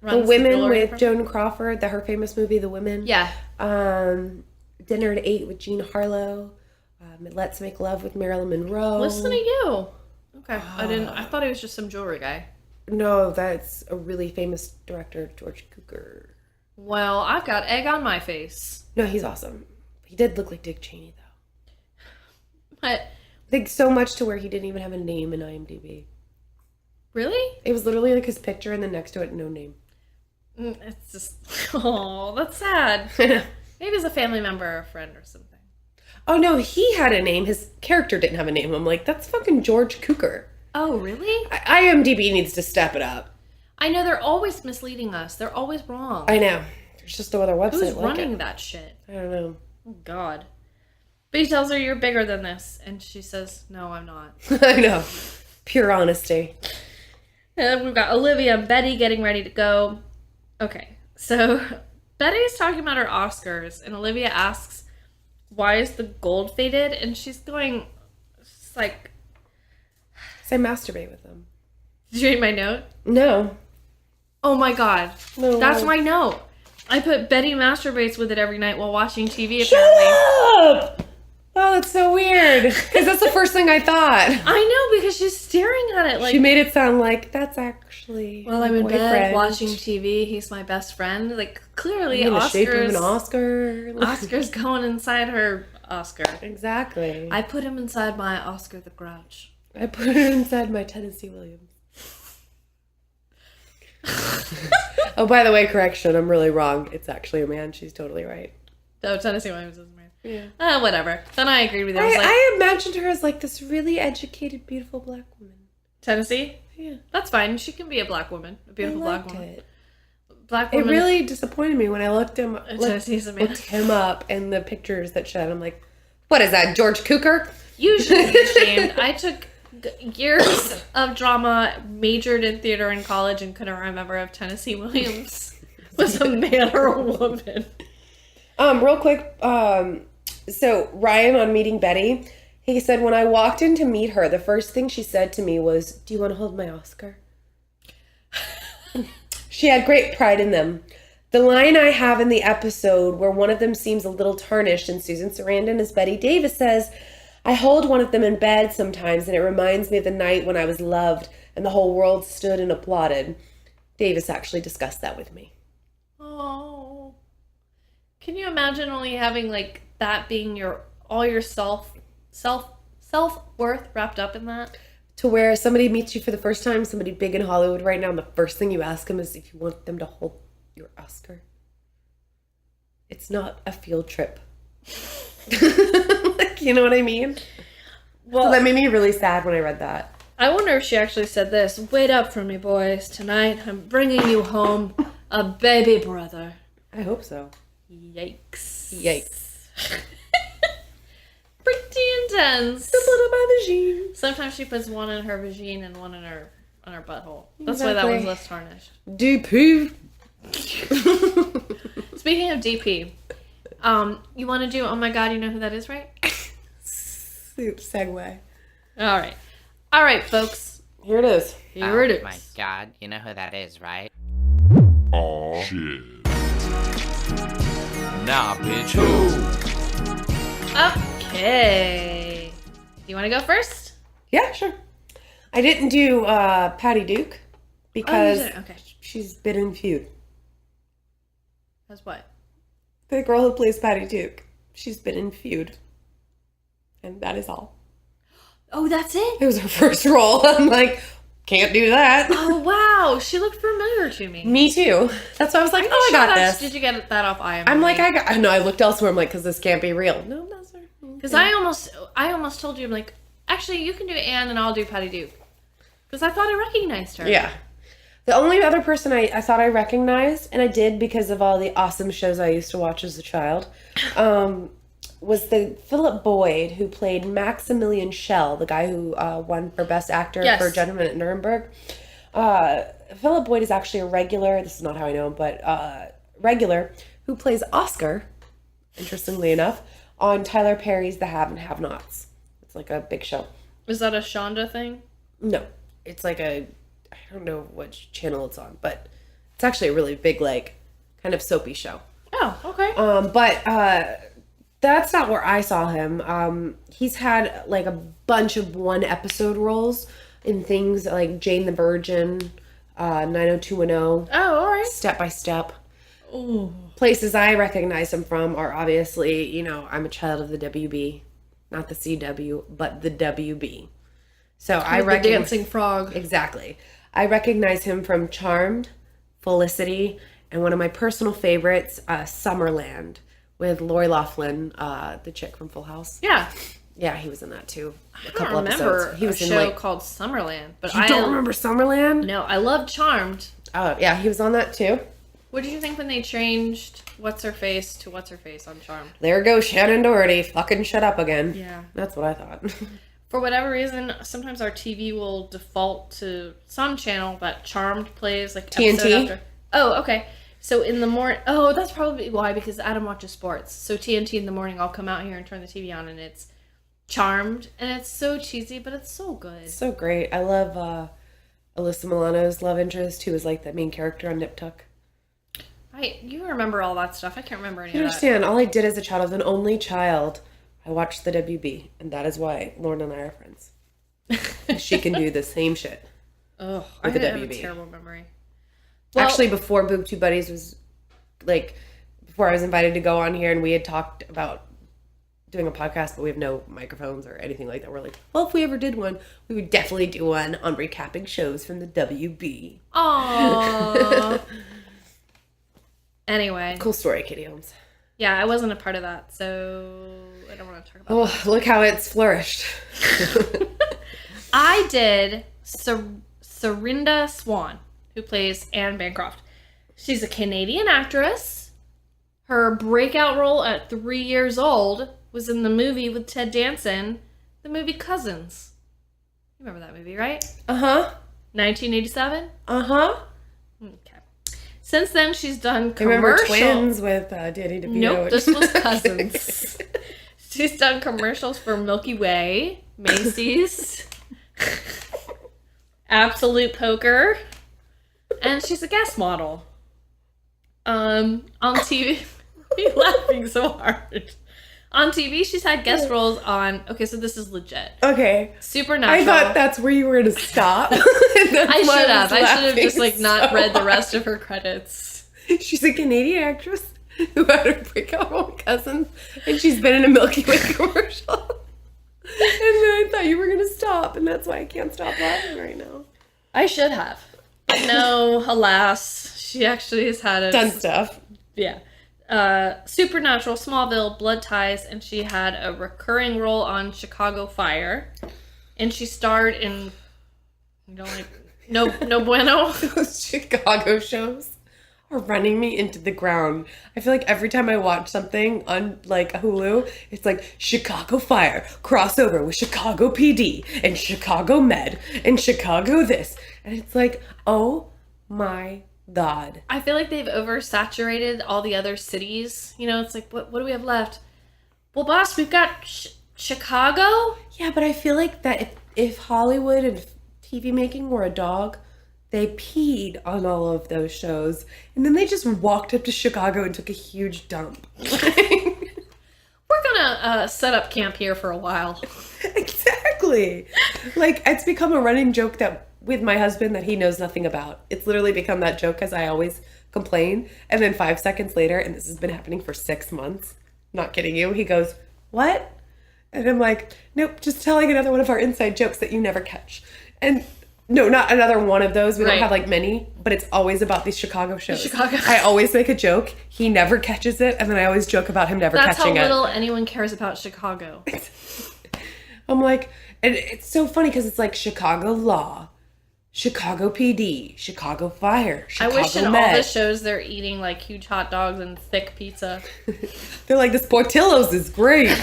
The Women with Joan Crawford, her famous movie, The Women. Yeah. Dinner at 8 with Jean Harlow. Let's Make Love with Marilyn Monroe. Listen to you. Okay. I thought he was just some jewelry guy. No, that's a really famous director, George Cukor. Well, I've got egg on my face. No, he's awesome. He did look like Dick Cheney, though. But... Like, so much to where he didn't even have a name in IMDb. Really? It was literally like his picture and then next to it, no name. It's just... Oh, that's sad. Maybe it's a family member or a friend or something. Oh, no, he had a name. His character didn't have a name. I'm like, that's fucking George Cukor. Oh, really? IMDb needs to step it up. I know, they're always misleading us. They're always wrong. I know. There's just no other website Who's running that shit? I don't know. Oh, God. But he tells her, you're bigger than this. And she says, no, I'm not. I know. Pure honesty. And we've got Olivia and Betty getting ready to go. Okay. So Betty's talking about her Oscars. And Olivia asks, why is the gold faded? And she's going, it's like... So I masturbate with them. Did you read my note? No. Oh my God. No. That's my note. I put Betty masturbates with it every night while watching TV, apparently. Shut up! Oh, that's so weird. Because that's the first thing I thought. I know, because she's staring at it like... She made it sound like, that's actually Well, I'm in bed watching TV. He's my best friend. Like, clearly, in the Oscar's... shape of an Oscar. Oscar's going inside her Oscar. Exactly. I put him inside my Oscar the Grouch. I put her inside my Tennessee Williams. Oh, by the way, correction. I'm really wrong. It's actually a man. She's totally right. Oh, Tennessee Williams is a man. Yeah. Whatever. Then I agreed with you. I imagined her as like this really educated, beautiful black woman. Tennessee? Yeah. That's fine. She can be a black woman. A beautiful black woman. It. Black woman. It really disappointed me when I looked him up and the pictures that showed. I'm like, what is that, George Cukor? You should be ashamed. I took years of drama, majored in theater in college, and couldn't remember if Tennessee Williams was a man or a woman. Real quick, so Ryan on meeting Betty, he said, when I walked in to meet her, the first thing she said to me was, do you want to hold my Oscar? She had great pride in them. The line I have in the episode where one of them seems a little tarnished and Susan Sarandon as Betty Davis says, I hold one of them in bed sometimes and it reminds me of the night when I was loved and the whole world stood and applauded. Davis actually discussed that with me. Oh. Can you imagine only having like that being all your self-worth wrapped up in that? To where somebody meets you for the first time, somebody big in Hollywood right now, and the first thing you ask them is if you want them to hold your Oscar. It's not a field trip. Like, you know what I mean? Well, so that made me really sad when I read that. I wonder if she actually said this. Wait up for me, boys. Tonight, I'm bringing you home a baby brother. I hope so. Yikes. Yikes. Pretty intense. The bottom of my vagine. Sometimes she puts one in her vagine and one in her butthole. That's why that one's less tarnished. DP. Speaking of DP, you want to do Oh My God, you know who that is, right? Soup segue. All right, folks. Here it is. Here it is. Oh my God, you know who that is, right? Oh shit. Nah, bitch, who? Okay. You want to go first? Yeah, sure. I didn't do Patty Duke because okay. She's been in Feud. That's what? The girl who plays Patty Duke. She's been in Feud. And that is all. Oh, that's it? It was her first role. I'm like, can't do that. Oh, wow. She looked familiar to me. Me too. That's why I was like, I got this. Did you get that off IMDb? I'm like, I looked elsewhere. I'm like, because this can't be real. No, that's her. Because I almost told you, I'm like, actually, you can do Anne and I'll do Patty Duke. Because I thought I recognized her. Yeah. The only other person I thought I recognized, and I did because of all the awesome shows I used to watch as a child, was the Philip Boyd who played Maximilian Schell, the guy who won for Best Actor for Gentleman at Nuremberg. Philip Boyd is actually a regular, this is not how I know him, but regular who plays Oscar, interestingly enough, on Tyler Perry's The Have and Have-Nots. It's like a big show. Is that a Shonda thing? No, it's like I don't know which channel it's on, but it's actually a really big, like, kind of soapy show. Oh, okay. But that's not where I saw him. He's had like a bunch of one-episode roles in things like Jane the Virgin, 90210. Oh, all right. Step by Step. Ooh. Places I recognize him from are obviously, you know, I'm a child of the WB, not the CW, but the WB. So I The recognize dancing frog. exactly. I recognize him from Charmed, Felicity, and one of my personal favorites, Summerland, with Lori Loughlin, the chick from Full House. Yeah. Yeah, he was in that too. I don't remember He was a in show like. called Summerland, but You don't remember Summerland? No, I love Charmed. Oh yeah, he was on that too. What did you think when they changed What's Her Face to What's Her Face on Charmed? There goes Shannon Doherty. Fucking shut up again. Yeah. That's what I thought. For whatever reason, sometimes our TV will default to some channel that Charmed plays, like episode TNT? after. Oh, okay. So in the morning, that's probably why, because Adam watches sports. So TNT in the morning, I'll come out here and turn the TV on, and it's Charmed, and it's so cheesy, but it's so good. So great. I love Alyssa Milano's love interest, who was like the main character on Nip Tuck. You remember all that stuff. I can't remember any You of that. understand? All I did as a child, as an only child, I watched the WB, and that is why Lauren and I are friends. She can do the same shit. Oh, I with the have a WB. terrible memory. Well, Actually, before Boob Tube Betties was, like, before I was invited to go on here, and we had talked about doing a podcast, but we have no microphones or anything like that. We're like, well, if we ever did one, we would definitely do one on recapping shows from the WB. aww. Anyway, Cool story, Katie Holmes. yeah, I wasn't a part of that, so I don't want to talk about Oh, look how it's flourished. I did Sarinda Swan, who plays Anne Bancroft. She's a Canadian actress. Her breakout role at 3 years old was in the movie with Ted Danson, the movie Cousins. You remember that movie, right? Uh-huh. 1987? Uh-huh. Okay. Since then, she's done Remember commercials. Twins with Danny DeVito? Nope, this was Cousins. She's done commercials for Milky Way, Macy's, Absolute Poker, and she's a guest model. On TV, you're laughing so hard. On TV, she's had guest roles on. Okay, so this is legit. Okay. Supernatural. I thought that's where you were going to stop. I should have. I should have just not read the rest of her credits. She's a Canadian actress who had a breakout role with Cousins, and she's been in a Milky Way commercial. And then I thought you were going to stop, and that's why I can't stop laughing right now. I should have. No, alas, she actually has had a Done stuff. Yeah. Supernatural, Smallville, Blood Ties, and she had a recurring role on Chicago Fire. And she starred in No Bueno. Those Chicago shows are running me into the ground. I feel like every time I watch something on like Hulu, it's like Chicago Fire crossover with Chicago PD and Chicago Med and Chicago this. And it's like, oh my God. I feel like they've oversaturated all the other cities. You know, it's like, what do we have left? Well, boss, we've got Chicago. Yeah, but I feel like that if Hollywood and TV making were a dog, they peed on all of those shows, and then they just walked up to Chicago and took a huge dump. We're gonna set up camp here for a while. Exactly. Like, it's become a running joke that with my husband that he knows nothing about. It's literally become that joke as I always complain, and then 5 seconds later, and this has been happening for 6 months, not kidding you, he goes, what? And I'm like, nope, just telling another one of our inside jokes that you never catch. And no, not another one of those. We Right. don't have like many, but it's always about these Chicago shows. Chicago. I always make a joke. He never catches it. And then I always joke about him never That's how catching it. little anyone cares about Chicago. I'm like, and it's so funny because it's like Chicago Law, Chicago PD, Chicago Fire, Chicago I wish in all Med. the shows they're eating like huge hot dogs and thick pizza. They're like, this Portillo's is great.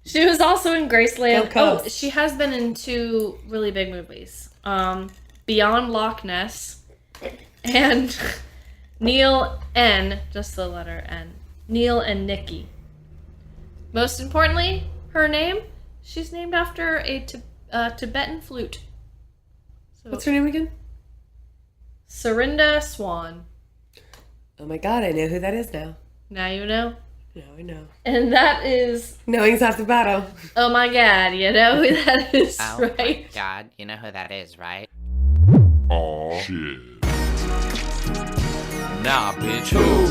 She was also in Graceland. Go Cubs. She has been in 2 really big movies. Beyond Loch Ness And Neil N, just the letter N. Neil and Nikki. Most importantly, her name, she's named after a Tibetan flute. So, What's her name again? Sarandon Swan. Oh my god, I know who that is now. Now you know. Now I know. And that is... Knowing's half the battle. Oh my god, you know who that is, Oh right? my god, you know who that is, right? Aw, shit. Nah, bitch, who?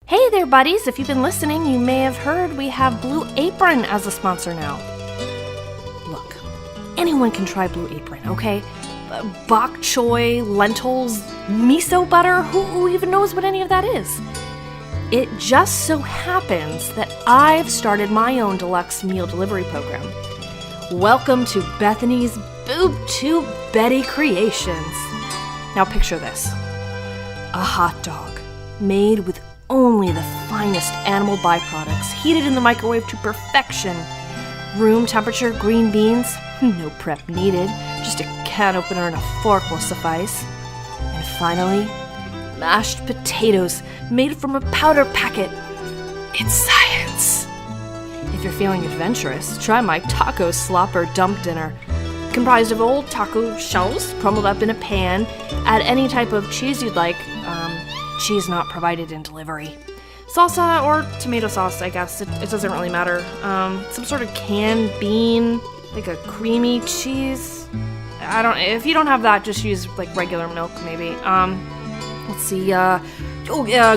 Hey there, buddies. If you've been listening, you may have heard we have Blue Apron as a sponsor now. Look, anyone can try Blue Apron, okay? Bok choy, lentils, miso butter, who even knows what any of that is? It just so happens that I've started my own deluxe meal delivery program. Welcome to Bethany's Boob Tube Betty Creations. Now picture this. A hot dog made with only the finest animal byproducts, heated in the microwave to perfection. Room temperature green beans, no prep needed, just a can opener and a fork will suffice. And finally, mashed potatoes made from a powder packet. It's science. If you're feeling adventurous, try my taco slopper dump dinner. Comprised of old taco shells crumbled up in a pan. Add any type of cheese you'd like. Cheese not provided in delivery. Salsa or tomato sauce, I guess. It doesn't really matter. Some sort of canned bean, like a creamy cheese. If you don't have that, just use like regular milk maybe. Let's see,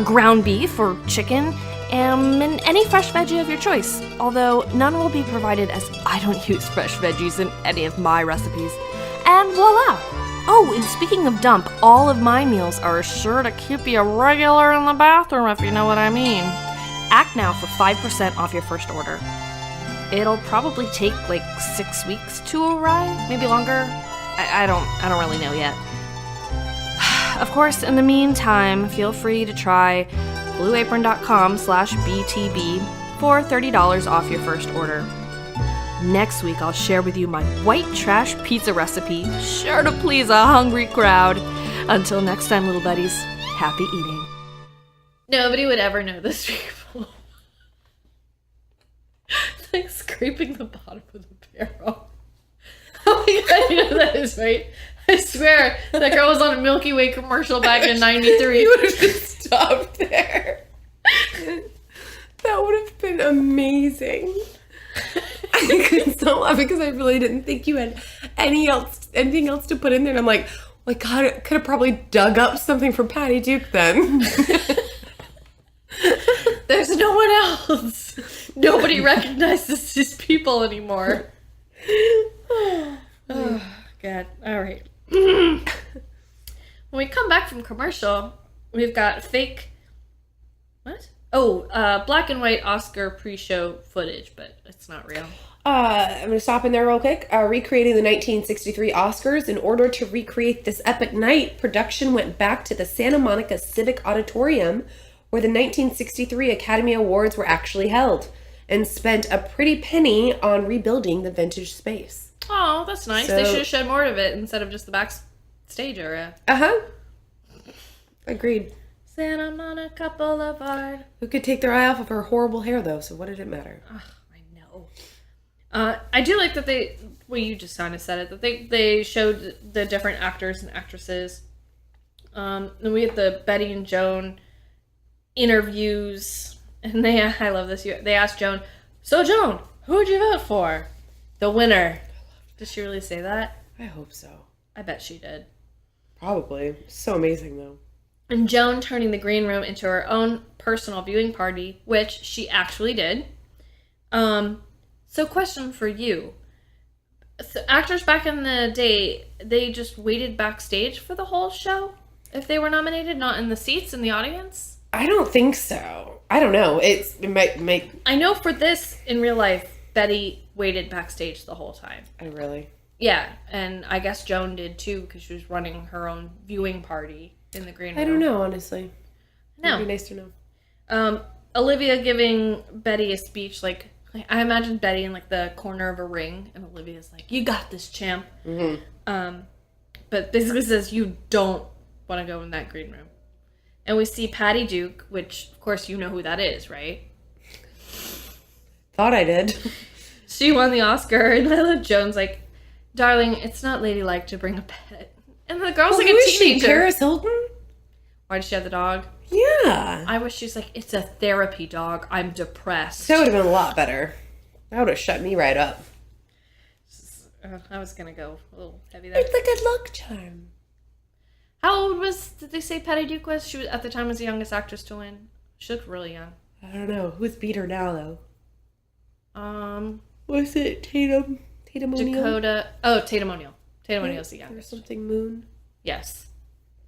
ground beef or chicken, and any fresh veggie of your choice. Although none will be provided as I don't use fresh veggies in any of my recipes. And voila! Oh, and speaking of dump, all of my meals are sure to keep you regular in the bathroom, if you know what I mean. Act now for 5% off your first order. It'll probably take like 6 weeks to arrive, maybe longer. I don't really know yet. Of course, in the meantime, feel free to try blueapron.com/BTB for $30 off your first order. Next week, I'll share with you my white trash pizza recipe, sure to please a hungry crowd. Until next time, little buddies, happy eating. Nobody would ever know this, people. It's like scraping the bottom of the barrel. Oh my god, you know that is, right? I swear, that girl was on a Milky Way commercial back in 93. You would have just stopped there. That would have been amazing. I couldn't stop laughing because I really didn't think you had anything else to put in there. And I'm like, well, God, I could have probably dug up something from Patty Duke then. There's no one else. Nobody recognizes these people anymore. Oh, God. All right. When we come back from commercial, we've got fake... What? Black and white Oscar pre-show footage, but it's not real. I'm going to stop in there real quick. Recreating the 1963 Oscars. In order to recreate this epic night, production went back to the Santa Monica Civic Auditorium, where the 1963 Academy Awards were actually held, and spent a pretty penny on rebuilding the vintage space. Oh, that's nice. They should have showed more of it instead of just the backstage area. Uh-huh. Agreed. Santa Monica Boulevard. Who could take their eye off of her horrible hair, though, so what did it matter? Ugh, I know. I do like that you just kind of said it, that they showed the different actors and actresses. Then we had the Bette and Joan interviews, and I love this. They asked Joan, "So Joan, who would you vote for? The winner." Did she really say that? I hope so. I bet she did. Probably. So amazing, though. And Joan turning the green room into her own personal viewing party, which she actually did. So question for you. So actors back in the day, they just waited backstage for the whole show? If they were nominated, not in the seats in the audience? I don't think so. I don't know. It might make... I know for this, in real life, Betty waited backstage the whole time. Oh, really? Yeah, and I guess Joan did too, because she was running her own viewing party in the green room. I don't know, honestly. No. It'd be nice to know. Olivia giving Betty a speech like, Like, I imagine Betty in like the corner of a ring, and Olivia's like, "You got this, champ." Mm-hmm. But basically says you don't want to go in that green room. And we see Patty Duke, which of course you know who that is, right? Thought I did. She won the Oscar, and Zeta-Jones like, "Darling, it's not ladylike to bring a pet." And the girl's like a who is teenager. she? Paris Hilton? Why does she have the dog? Yeah. I wish she's like, "It's a therapy dog. I'm depressed." That would have been a lot better. That would have shut me right up. I was gonna go a little heavy there. It's a good luck charm. How old did they say Patty Duke was? She was at the time was the youngest actress to win. She looked really young. I don't know. Who's beat her now, though? Was it Tatum? Tatum O'Neal? Dakota. Oh, Tatum O'Neal. Tatum O'Neal's the Or youngest. something Moon? Yes.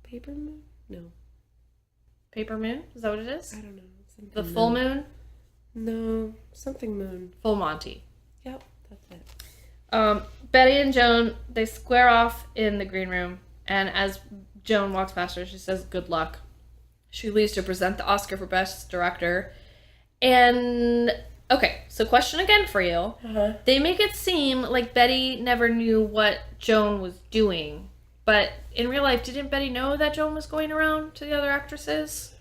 Paper Moon? No. Paper Moon? Is that what it is? I don't know. Something The full moon? No. Something Moon. Full Monty. Yep. That's it. Betty and Joan, they square off in the green room, and as Joan walks past her, she says, "Good luck." She leaves to present the Oscar for Best Director. And, okay, so question again for you. Uh-huh. They make it seem like Betty never knew what Joan was doing. But in real life, didn't Betty know that Joan was going around to the other actresses?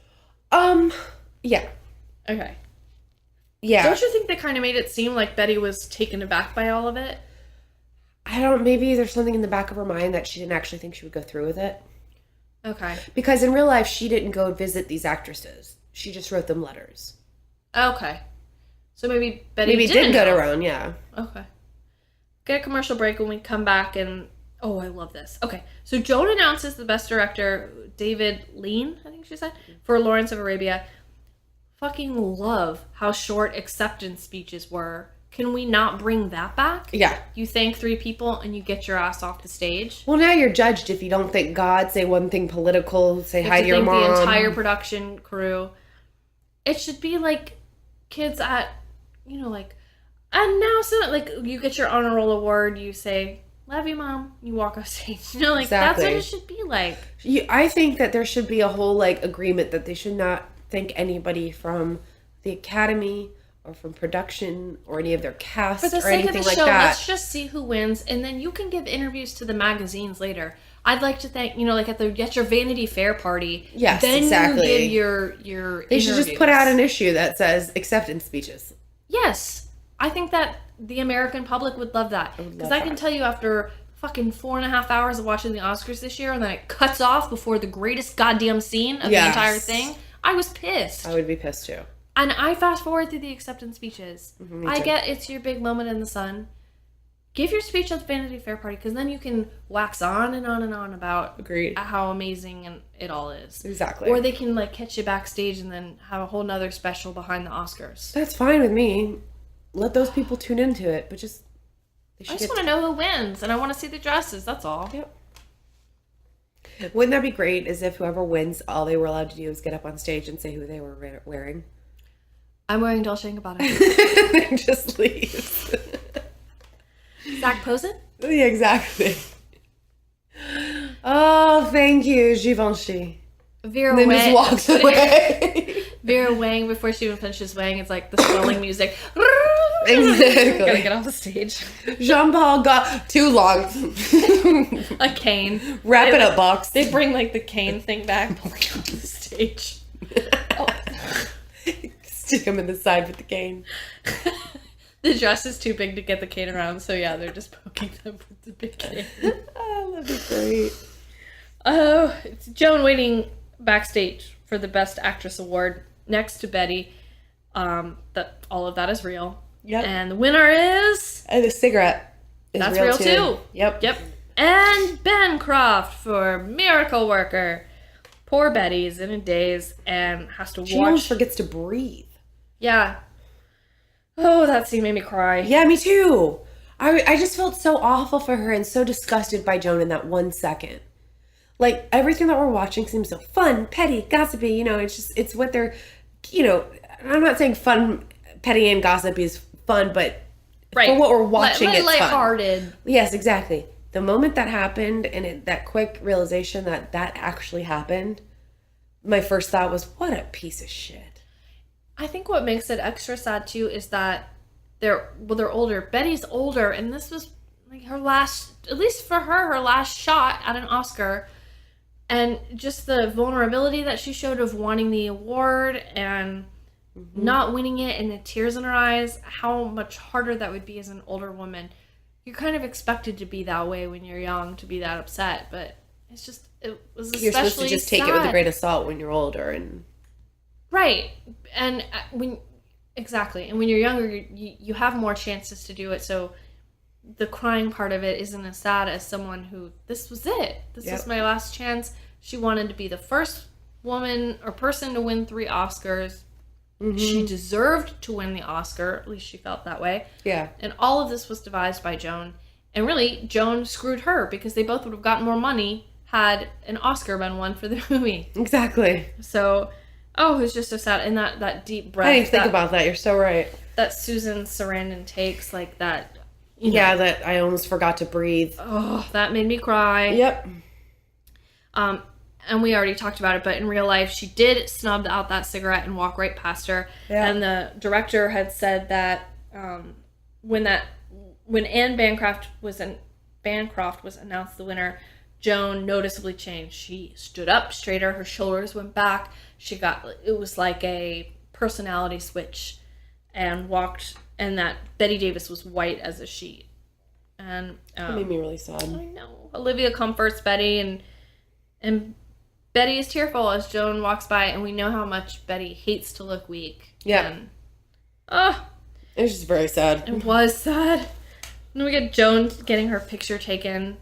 Yeah. Okay. Yeah. Don't you think they kind of made it seem like Betty was taken aback by all of it? Maybe there's something in the back of her mind that she didn't actually think she would go through with it. Okay. Because in real life, she didn't go visit these actresses. She just wrote them letters. Okay. So maybe Betty did go know. around, yeah. Okay. Get a commercial break when we come back and... Oh, I love this. Okay. So Joan announces the best director, David Lean, I think she said, for Lawrence of Arabia. Fucking love how short acceptance speeches were. Can we not bring that back? Yeah. You thank 3 people and you get your ass off the stage. Well, now you're judged if you don't thank God, say one thing political, say hi to your thank mom. the entire production crew. It should be like kids at, like, and now so like you get your honor roll award, you say, "Love you, Mom." You walk off stage. Like Exactly. That's what it should be like. I think that there should be a whole like agreement that they should not thank anybody from the Academy or from production or any of their cast For the or sake anything of the like show, that. let's just see who wins, and then you can give interviews to the magazines later. I'd like to thank, like at your Vanity Fair party. Yes, then exactly. you give your They should just interviews. put out an issue that says acceptance speeches. Yes. I think that the American public would love that. Because I can tell you after fucking 4.5 hours of watching the Oscars this year, and then it cuts off before the greatest goddamn scene of the entire thing, I was pissed. I would be pissed too. And I fast forward through the acceptance speeches. Me I too. get it's your big moment in the sun. Give your speech at the Vanity Fair party, because then you can wax on and on and on about Agreed. how amazing and it all is. Exactly. Or they can like catch you backstage and then have a whole nother special behind the Oscars. That's fine with me. Let those people tune into it, but just... I just want to know who wins, and I want to see the dresses, that's all. Yep. Wouldn't that be great, as if whoever wins, all they were allowed to do was get up on stage and say who they were wearing? I'm wearing Dolce & Gabbana. Just leaves. Zach Posen? Yeah, exactly. Oh, thank you, Givenchy. Vera Then Wang. just walks away. Vera Wang, before she even finishes Wang, it's like the swelling music. Exactly. Gotta get off the stage. Jean-Paul got too long. A cane. Wrap it up, box. They bring like the cane thing back, pulling off the stage. Oh. Stick him in the side with the cane. The dress is too big to get the cane around, so yeah, they're just poking them with the big cane. Oh, that'd be great. Oh, it's Joan waiting backstage for the Best Actress award next to Betty. That all of that is real. Yep. And the winner is... And the cigarette is That's real too. Yep. Yep. And Ben Croft for Miracle Worker. Poor Betty's in a daze and has to She almost watch... forgets to breathe. Yeah. Oh, that scene made me cry. Yeah, me too. I just felt so awful for her and so disgusted by Joan in that 1 second. Like, everything that we're watching seems so fun, petty, gossipy, it's what they're, I'm not saying fun, petty, and gossipy is fun, but Right. for what we're watching, it's fun. lighthearted. Yes, exactly. The moment that happened and that quick realization that actually happened, my first thought was, what a piece of shit. I think what makes it extra sad too is that they're older. Betty's older, and this was like her last, at least for her last shot at an Oscar. And just the vulnerability that she showed of wanting the award and not winning it, and the tears in her eyes, how much harder that would be as an older woman. You're kind of expected to be that way when you're young, to be that upset, but it was especially You're supposed to just take it with a sad. grain of salt when you're older. And Right. And exactly. And when you're younger, you have more chances to do it, so the crying part of it isn't as sad as someone who, this was it. This was my last chance. She wanted to be the first woman or person to win 3 Oscars. She deserved to win the Oscar. At least she felt that way. Yeah. And all of this was devised by Joan. And really, Joan screwed her because they both would have gotten more money had an Oscar been won for the movie. Exactly. So, it was just so sad. And that deep breath. I didn't think about that. You're so right. That Susan Sarandon takes, like that. You know, Yeah, that I almost forgot to breathe. Oh, that made me cry. Yep. And we already talked about it, but in real life, she did snub out that cigarette and walk right past her. Yeah. And the director had said that when Anne Bancroft was announced the winner, Joan noticeably changed. She stood up straighter, her shoulders went back. It was like a personality switch, and walked. And that Bette Davis was white as a sheet. And That made me really sad. I know. Olivia comforts Betty, and Betty is tearful as Joan walks by, and we know how much Betty hates to look weak. Yeah. And, It was just very sad. it was sad. And we get Joan getting her picture taken.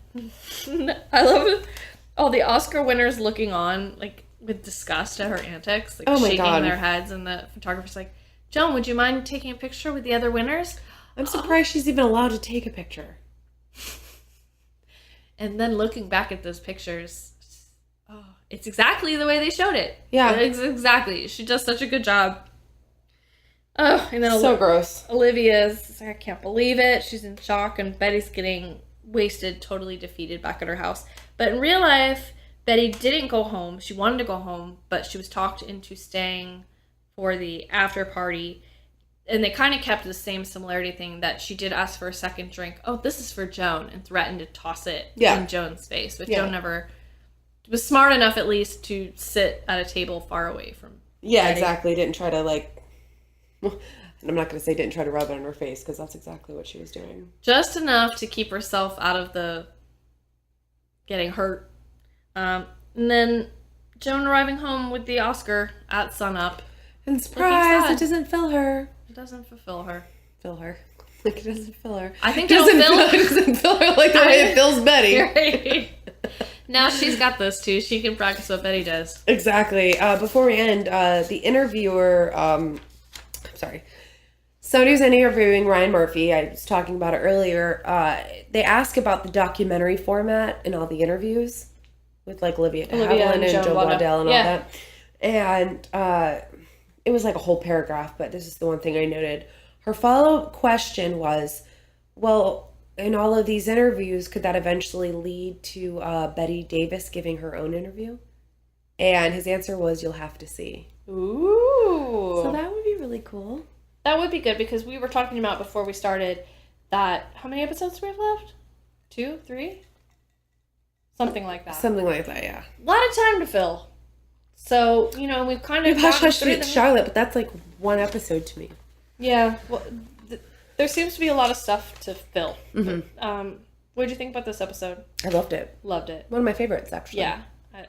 I love all the Oscar winners looking on, like, with disgust at her antics, like, Oh my shaking God. their heads, and the photographer's like, Joan, would you mind taking a picture with the other winners? I'm surprised she's even allowed to take a picture. And then looking back at those pictures, it's exactly the way they showed it. Yeah. It's exactly. She does such a good job. Oh, and then So gross. Olivia's, I can't believe it. She's in shock, and Betty's getting wasted, totally defeated back at her house. But in real life, Betty didn't go home. She wanted to go home, but she was talked into staying for the after party. And they kind of kept the same similarity thing, that she did ask for a second drink. Oh, this is for Joan, and threatened to toss it in Joan's face. But Joan never was smart enough, at least, to sit at a table far away from Betty. Exactly. Didn't try to, like... I'm not going to say didn't try to rub it on her face, because that's exactly what she was doing. Just enough to keep herself out of the getting hurt. And then Joan arriving home with the Oscar at sunup. And surprise, sad. it doesn't fill her. It doesn't fulfill her. Like, it doesn't fill her. I think It it'll doesn't fill her like the way it fills Betty. Right. Now she's got this too. She can practice what Betty does. Exactly. Before we end, the interviewer, sorry. Somebody was interviewing Ryan Murphy. I was talking about it earlier. They ask about the documentary format in all the interviews with, like, Olivia Havilland and Joan Blondell and all that. And it was like a whole paragraph, but this is the one thing I noted. Her follow-up question was, well, in all of these interviews, could that eventually lead to Bette Davis giving her own interview? And his answer was, you'll have to see. Ooh. So that would be really cool. That would be good, because we were talking about before we started that, how many episodes do we have left? 2, 3? Something like that. Something like that, yeah. A lot of time to fill. So, we've kind of We've hush gotten through them. Charlotte, but that's like one episode to me. Yeah, well, there seems to be a lot of stuff to fill. Mm-hmm. What did you think about this episode? I loved it. Loved it. One of my favorites, actually. Yeah,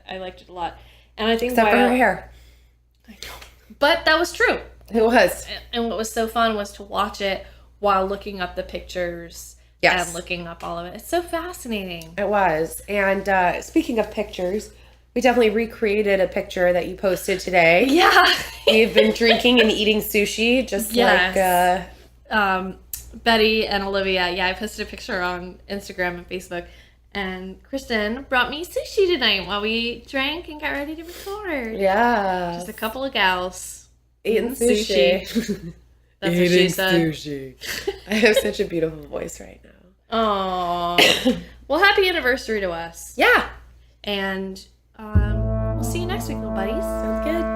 I liked it a lot. And I think Except for her hair. I know. But that was true. It was. And what was so fun was to watch it while looking up the pictures and looking up all of it. It's so fascinating. It was. And speaking of pictures, we definitely recreated a picture that you posted today. Yeah. We've been drinking and eating sushi, just like... Betty and Olivia. Yeah, I posted a picture on Instagram and Facebook. And Kristin brought me sushi tonight while we drank and got ready to record. Yeah. Just a couple of gals eating sushi. That's what she said. Sushi. I have such a beautiful voice right now. Aww. Well, happy anniversary to us. Yeah. And we'll see you next week, little buddies. Sounds good.